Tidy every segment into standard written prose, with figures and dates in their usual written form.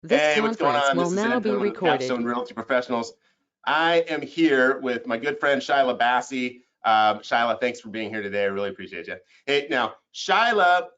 This Hey, what's going conference on? will This is now Ed be Drummond with recorded. Capstone Realty Professionals. I am here with my good friend Shyla Bassey. Shyla, thanks for being here today. I really appreciate you. Hey, now Shyla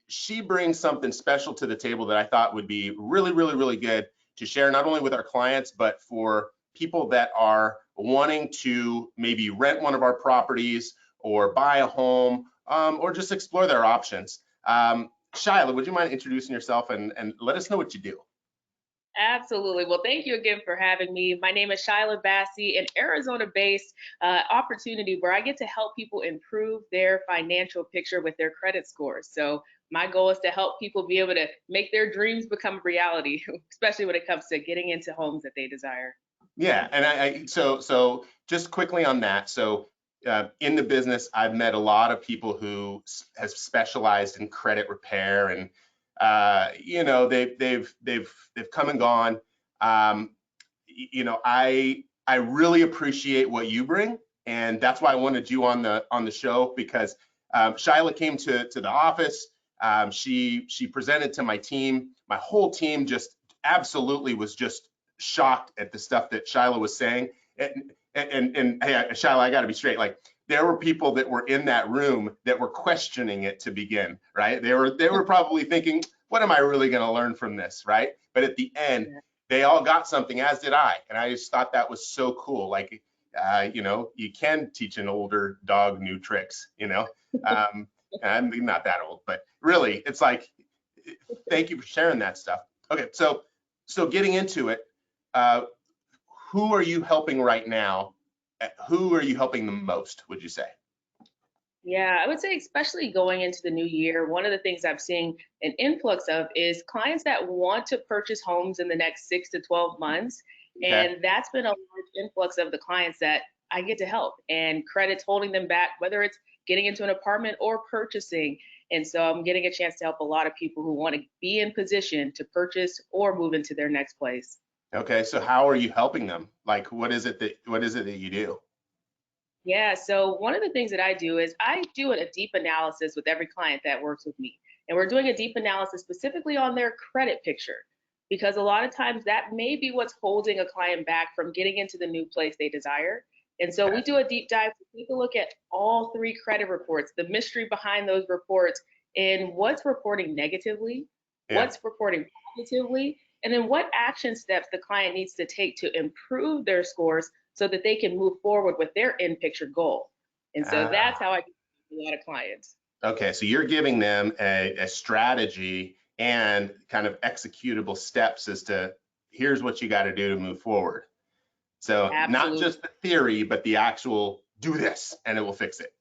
she brings something special to the table that I thought would be really good to share, not only with our clients, but for people that are wanting to maybe rent one of our properties or buy a home, or just explore their options. Shyla, would you mind introducing yourself and let us know what you do? Absolutely. Well, thank you again for having me. My name is Shyla Bassey, an Arizona-based opportunity where I get to help people improve their financial picture with their credit scores. So my goal is to help people be able to make their dreams become reality, especially when it comes to getting into homes that they desire. Yeah, and so just quickly on that. So in the business, I've met a lot of people who have specialized in credit repair, and they've come and gone. I really appreciate what you bring, and that's why I wanted you on the show, because Shyla came to the office. She presented to my team. My whole team just absolutely was just shocked at the stuff that Shyla was saying. And hey, Shyla, I got to be straight. Like, there were people that were in that room that were questioning it to begin, right? They were probably thinking, what am I really going to learn from this, right? But at the end, they all got something, as did I. And I just thought that was so cool. Like, you can teach an older dog new tricks, I'm not that old, but really, it's like, thank you for sharing that stuff. Okay, so getting into it, uh, who are you helping right now? Who are you helping the most, would you say? Yeah, I would say, especially going into the new year, one of the things I'm seeing an influx of is clients that want to purchase homes in the next 6 to 12 months. Okay. And that's been a large influx of the clients that I get to help, and credit's holding them back, whether it's getting into an apartment or purchasing. And so I'm getting a chance to help a lot of people who want to be in position to purchase or move into their next place. Okay, so how are you helping them? Like, what is it that you do? Yeah, so one of the things that I do is I do a deep analysis with every client that works with me. And we're doing a deep analysis specifically on their credit picture, because a lot of times that may be what's holding a client back from getting into the new place they desire. And so Okay. we do a deep dive to take a look at all three credit reports, the mystery behind those reports, and what's reporting negatively, Yeah. what's reporting positively, and then what action steps the client needs to take to improve their scores so that they can move forward with their end picture goal. And so that's Ah, how I get a lot of clients. okay, so you're giving them a strategy and kind of executable steps as to here's what you got to do to move forward. So not Absolutely. just the theory, but the actual do this and it will fix it.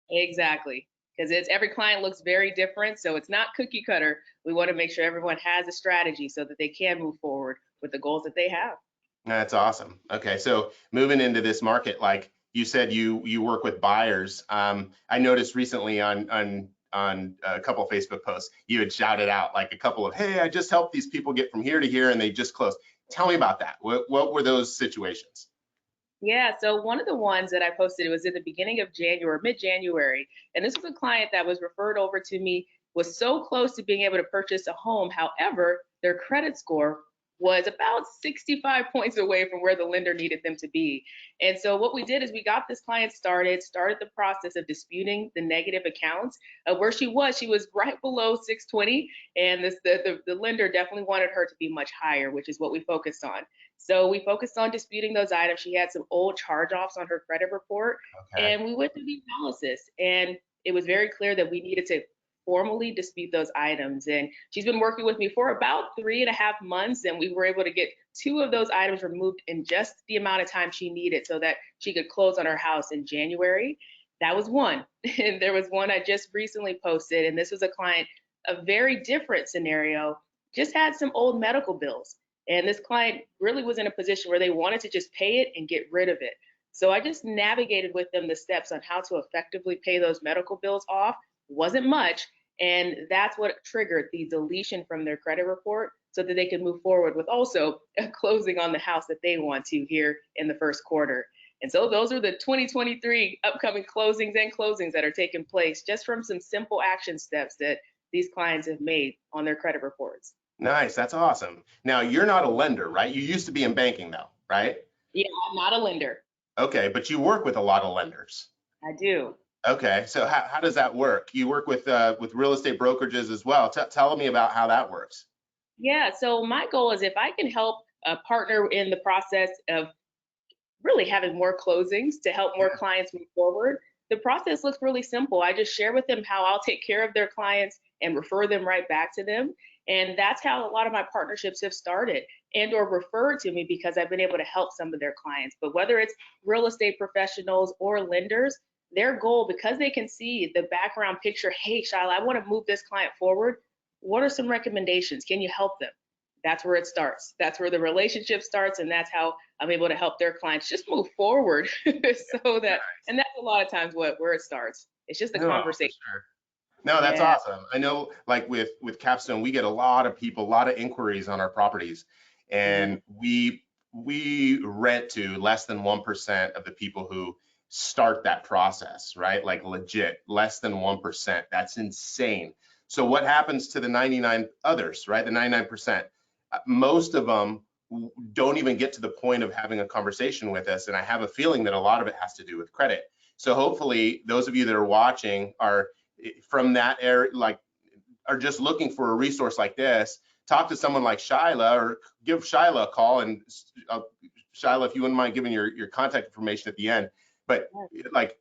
Exactly. Because it's every client looks very different. So it's not cookie cutter. We want to make sure everyone has a strategy so that they can move forward with the goals that they have. That's awesome. Okay, so moving into this market, like you said, you work with buyers. I noticed recently on a couple of Facebook posts, you had shouted out like a couple of, hey, I just helped these people get from here to here and they just closed. Tell me about that. What were those situations? Yeah, so one of the ones that I posted, it was in the beginning of January, mid-January, and this was a client that was referred over to me, was so close to being able to purchase a home. However, their credit score was about 65 points away from where the lender needed them to be. And so what we did is we got this client started the process of disputing the negative accounts. Where she was right below 620, and the lender definitely wanted her to be much higher, which is what we focused on. So we focused on disputing those items. She had some old charge-offs on her credit report, Okay. and we went through the analysis. And it was very clear that we needed to formally dispute those items. And she's been working with me for about 3.5 months, and we were able to get two of those items removed in just the amount of time she needed so that she could close on her house in January. That was one. And there was one I just recently posted, and this was a client, a very different scenario, just had some old medical bills. And this client really was in a position where they wanted to just pay it and get rid of it. So I just navigated with them the steps on how to effectively pay those medical bills off. Wasn't much. And that's what triggered the deletion from their credit report so that they could move forward with also a closing on the house that they want to here in the first quarter. And so those are the 2023 upcoming closings that are taking place just from some simple action steps that these clients have made on their credit reports. Nice. That's awesome. Now, you're not a lender, right? You used to be in banking though, right? Yeah, I'm not a lender. Okay, but you work with a lot of lenders. I do. Okay, so how does that work? You work with real estate brokerages as well. Tell me about how that works. Yeah, so my goal is if I can help a partner in the process of really having more closings to help more Yeah. clients move forward. The process looks really simple. I just share with them how I'll take care of their clients and refer them right back to them. And that's how a lot of my partnerships have started and or referred to me because I've been able to help some of their clients. But whether it's real estate professionals or lenders, their goal, because they can see the background picture, hey, Shyla, I want to move this client forward. What are some recommendations? Can you help them? That's where it starts. That's where the relationship starts. And that's how I'm able to help their clients just move forward so that, and that's a lot of times where it starts. It's just a No, for conversation. sure. No, that's Yeah. awesome. I know, like with Capstone, we get a lot of people, a lot of inquiries on our properties, Mhm. and we rent to less than 1% of the people who start that process, right? Like legit, less than 1%. That's insane. So what happens to the 99 others, right? The 99%. Most of them don't even get to the point of having a conversation with us, and I have a feeling that a lot of it has to do with credit. So hopefully, those of you that are watching are from that area, like are just looking for a resource like this. Talk to someone like Shyla, or give Shyla a call. And Shyla, if you wouldn't mind giving your contact information at the end, but like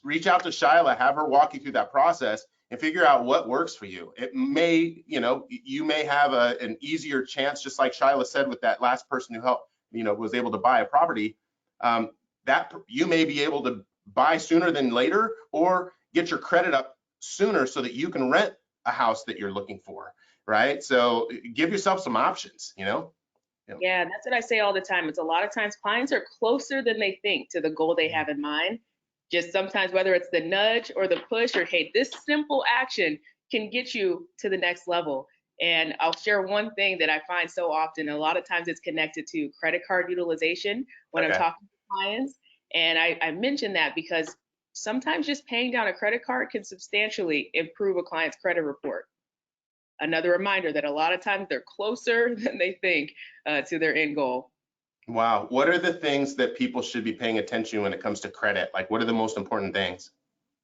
reach out to Shyla, have her walk you through that process and figure out what works for you. It may, you may have an easier chance, just like Shyla said with that last person who helped, was able to buy a property. That you may be able to buy sooner than later, or get your credit up sooner so that you can rent a house that you're looking for, right? So give yourself some options, Yeah. Yeah, that's what I say all the time. It's a lot of times clients are closer than they think to the goal they have in mind. Just sometimes, whether it's the nudge or the push, or hey, this simple action can get you to the next level. And I'll share one thing that I find so often. A lot of times it's connected to credit card utilization when I'm Okay. talking to clients. And I mention that because sometimes just paying down a credit card can substantially improve a client's credit report. Another reminder that a lot of times they're closer than they think to their end goal. Wow. What are the things that people should be paying attention to when it comes to credit? Like, what are the most important things?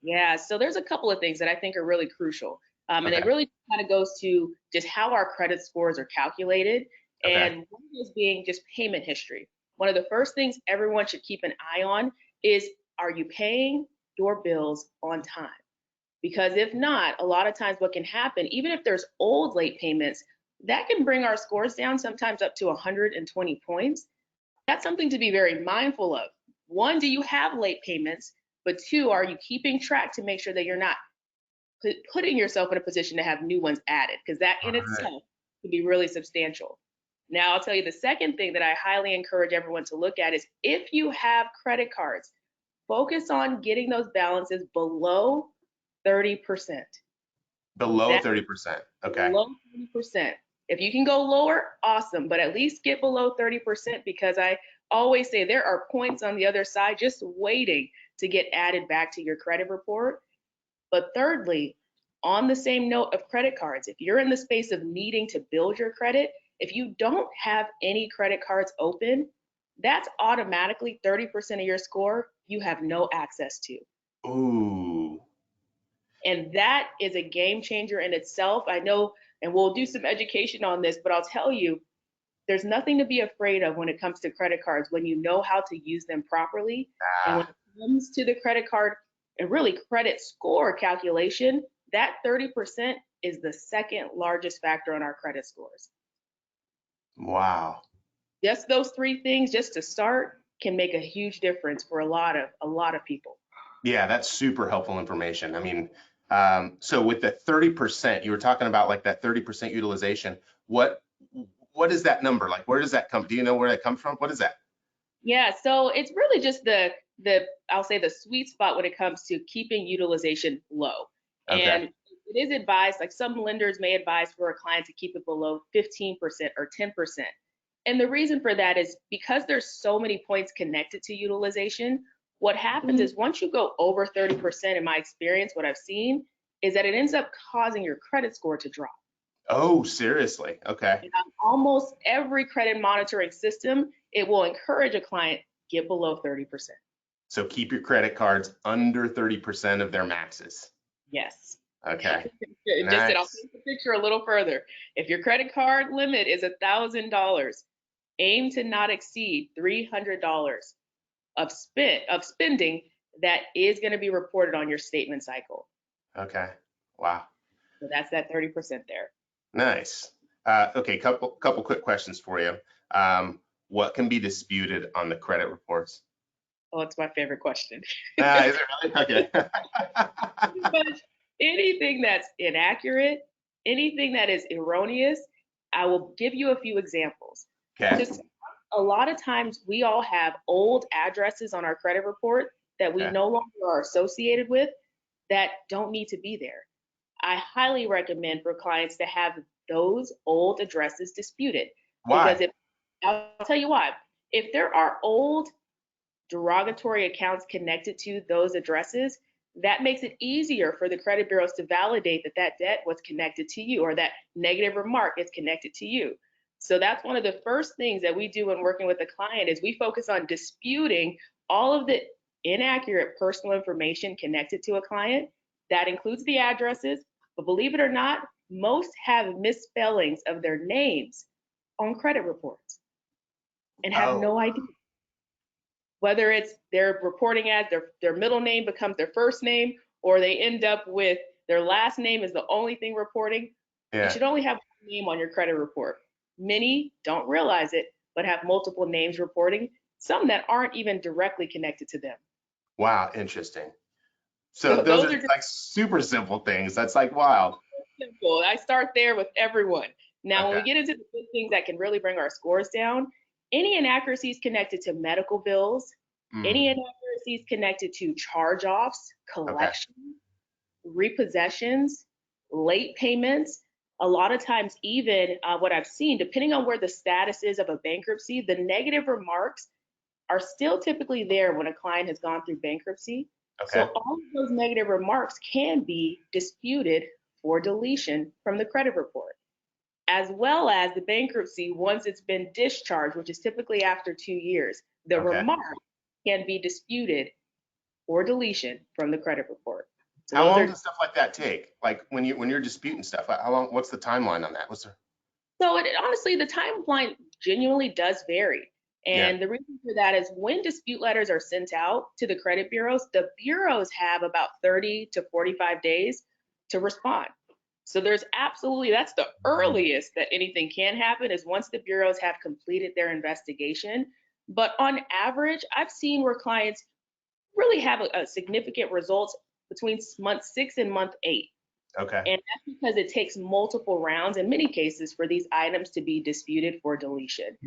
Yeah, so there's a couple of things that I think are really crucial. And it Okay. really kind of goes to just how our credit scores are calculated. Okay. And one of those being just payment history. One of the first things everyone should keep an eye on is, are you paying your bills on time? Because if not, a lot of times what can happen, even if there's old late payments, that can bring our scores down sometimes up to 120 points. That's something to be very mindful of. One, do you have late payments? But two, are you keeping track to make sure that you're not putting yourself in a position to have new ones added? Because that All in right. itself can be really substantial. Now, I'll tell you the second thing that I highly encourage everyone to look at is, if you have credit cards, focus on getting those balances below 30%. Below That 30%. Okay. below 30%. If you can go lower, awesome, but at least get below 30% because I always say there are points on the other side just waiting to get added back to your credit report. But thirdly, on the same note of credit cards, if you're in the space of needing to build your credit, if you don't have any credit cards open, that's automatically 30% of your score you have no access to. Ooh. And that is a game changer in itself. I know, and we'll do some education on this, but I'll tell you, there's nothing to be afraid of when it comes to credit cards when you know how to use them properly. And when Ah. it comes to the credit card and really credit score calculation, that 30% is the second largest factor on our credit scores. Wow. Just those three things, just to start, can make a huge difference for a lot of people. Yeah, that's super helpful information. I mean, so with the 30%, you were talking about like that 30% utilization. What what is that number? Like, where does that come? Do you know where that comes from? What is that? Yeah, so it's really just the I'll say the sweet spot when it comes to keeping utilization low. Okay. And it is advised, like some lenders may advise for a client to keep it below 15% or 10%. And the reason for that is because there's so many points connected to utilization, what happens is once you go over 30%, in my experience, what I've seen is that it ends up causing your credit score to drop. Oh, seriously? Okay. And on almost every credit monitoring system, it will encourage a client get below 30%. So keep your credit cards under 30% of their maxes. Yes. Okay. Just I'll Nice. paint the picture a little further. If your credit card limit is $1,000, aim to not exceed $300 of spending that is going to be reported on your statement cycle. Okay. Wow. So that's that 30% there. Nice. Okay, couple quick questions for you. What can be disputed on the credit reports? Oh, it's my favorite question. Is it really? Okay. But anything that's inaccurate, anything that is erroneous, I will give you a few examples. Okay. Just a lot of times we all have old addresses on our credit report that we Okay. no longer are associated with that don't need to be there. I highly recommend for clients to have those old addresses disputed because Why? I'll tell you why. If there are old derogatory accounts connected to those addresses, that makes it easier for the credit bureaus to validate that that debt was connected to you or that negative remark is connected to you. So that's one of the first things that we do when working with a client is we focus on disputing all of the inaccurate personal information connected to a client. That includes the addresses, but believe it or not, most have misspellings of their names on credit reports and have Oh, no idea. Whether it's they're reporting as their middle name becomes their first name, or they end up with their last name is the only thing reporting. You yeah. should only have one name on your credit report. Many don't realize it, but have multiple names reporting, some that aren't even directly connected to them. Wow, interesting. So So those those are are just like super simple things. That's like wild. simple. I start there with everyone. Now, when Okay. we get into the big things that can really bring our scores down, any inaccuracies connected to medical bills, Mm, any inaccuracies connected to charge offs, okay. collections, repossessions, late payments. A lot of times, even what I've seen, depending on where the status is of a bankruptcy, the negative remarks are still typically there when a client has gone through bankruptcy. So Okay. all of those negative remarks can be disputed for deletion from the credit report, as well as the bankruptcy once it's been discharged, which is typically after 2 years. The Okay. remark can be disputed for deletion from the credit report. So How those long are does stuff like that take? Like when you're disputing stuff, how long, what's the timeline on that? What's the, so it, honestly, the timeline genuinely does vary. yeah. And the reason for that is when dispute letters are sent out to the credit bureaus, the bureaus have about 30 to 45 days to respond. So there's absolutely, that's the earliest that anything can happen is once the bureaus have completed their investigation. But on average, I've seen where clients really have a significant results between month 6 and month 8. Okay. And that's because it takes multiple rounds in many cases for these items to be disputed for deletion.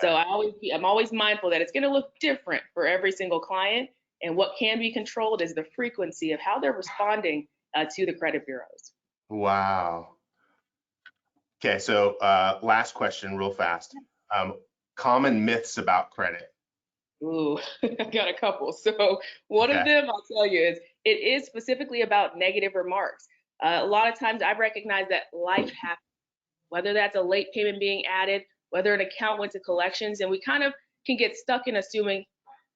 So Okay. I'm always mindful that it's going to look different for every single client. And what can be controlled is the frequency of how they're responding to the credit bureaus. Wow. Okay. So last question, real fast. Um, Common myths about credit. Ooh, I've got a couple. So one of Okay. them I'll tell you is it is specifically about negative remarks. A lot of times I recognize that life happens, whether that's a late payment being added, whether an account went to collections, and we kind of can get stuck in assuming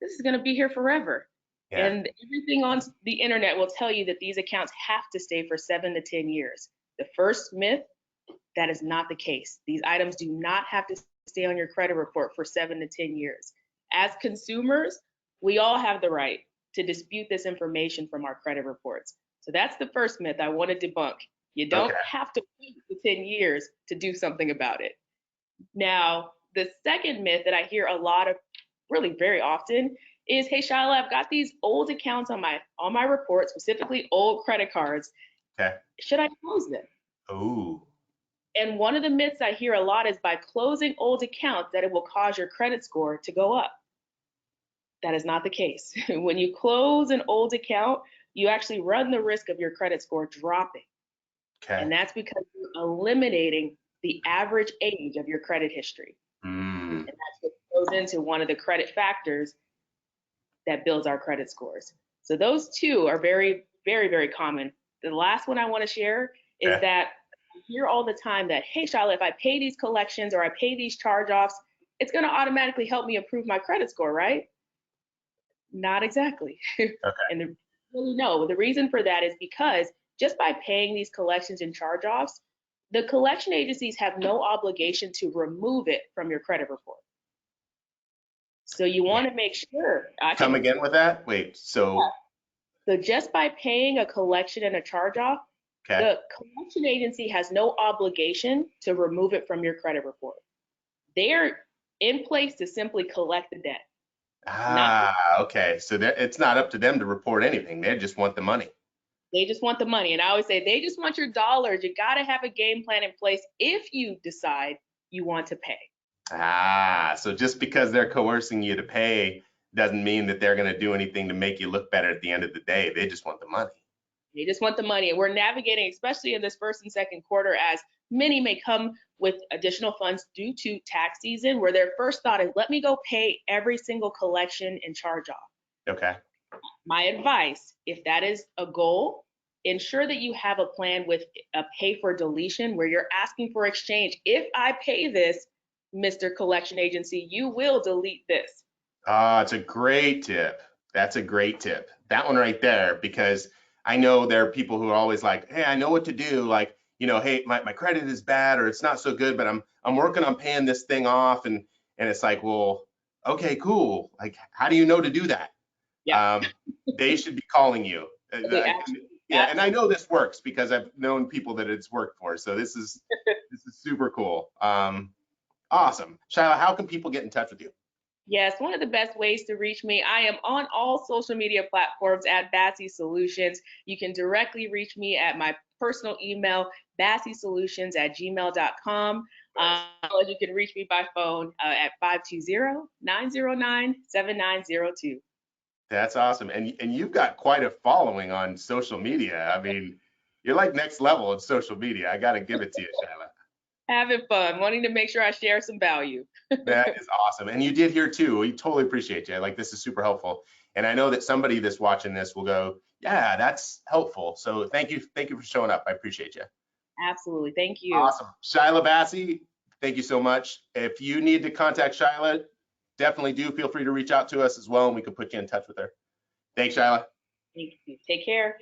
this is going to be here forever. Yeah. And everything on the internet will tell you that these accounts have to stay for 7 to 10 years. The first myth, that is not the case. These items do not have to stay on your credit report for 7 to 10 years. As consumers, we all have the right to dispute this information from our credit reports. So that's the first myth I want to debunk. You Okay. don't have to wait for 10 years to do something about it. Now, the second myth that I hear a lot of really very often is, hey Shyla, I've got these old accounts on my report, specifically old credit cards. Okay. Should I close them? Ooh. And one of the myths I hear a lot is by closing old accounts that it will cause your credit score to go up. That is not the case. When you close an old account, you actually run the risk of your credit score dropping. Okay. And that's because you're eliminating the average age of your credit history. Mm. And that's what goes into one of the credit factors that builds our credit scores. So those two are very, very, very common. The last one I want to share is Okay. that I hear all the time that, hey, Shyla, if I pay these collections or I pay these charge-offs, it's going to automatically help me improve my credit score, right? Not exactly. Okay. And really, no, the reason for that is because just by paying these collections and charge-offs, the collection agencies have no obligation to remove it from your credit report. So you want to make sure I Come can. again with that? Wait, so, So just by paying a collection and a charge-off, okay. the collection agency has no obligation to remove it from your credit report. They are in place to simply collect the debt. Not Okay. So it's not up to them to report anything. They just want the money. They just want the money. And I always say they just want your dollars. You got to have a game plan in place if you decide you want to pay. So just because they're coercing you to pay doesn't mean that they're going to do anything to make you look better at the end of the day. They just want the money. They just want the money. And we're navigating, especially in this first and second quarter, as many may come with additional funds due to tax season, where their first thought is, let me go pay every single collection and charge off. Okay. My advice, if that is a goal, ensure that you have a plan with a pay for deletion where you're asking for exchange. If I pay this, Mr. Collection Agency, you will delete this. It's a great tip. That's a great tip. That one right there, because I know there are people who are always like, hey, I know what to do. Like, hey, my credit is bad or it's not so good, but I'm working on paying this thing off. And it's like, well, okay, cool. Like, how do you know to do that? Yeah. They should be calling you. Yeah, and I Absolutely. know this works because I've known people that it's worked for. So this is super cool. Awesome. Shyla, how can people get in touch with you? Yes, one of the best ways to reach me, I am on all social media platforms at Bassey Solutions. You can directly reach me at my personal email, basseysolutions@gmail.com. You can reach me by phone at 520-909-7902. That's awesome. And you've got quite a following on social media. I mean, you're like next level of social media. I got to give it to you, Shyla. Having fun, wanting to make sure I share some value. That is awesome. And you did here too. We totally appreciate you. Like this is super helpful. And I know that somebody that's watching this will go, yeah, that's helpful. So thank you. Thank you for showing up. I appreciate you. Absolutely. Thank you. Awesome. Shyla Bassey, thank you so much. If you need to contact Shyla, definitely do feel free to reach out to us as well and we can put you in touch with her. Thanks, Shyla. Thank you. Take care.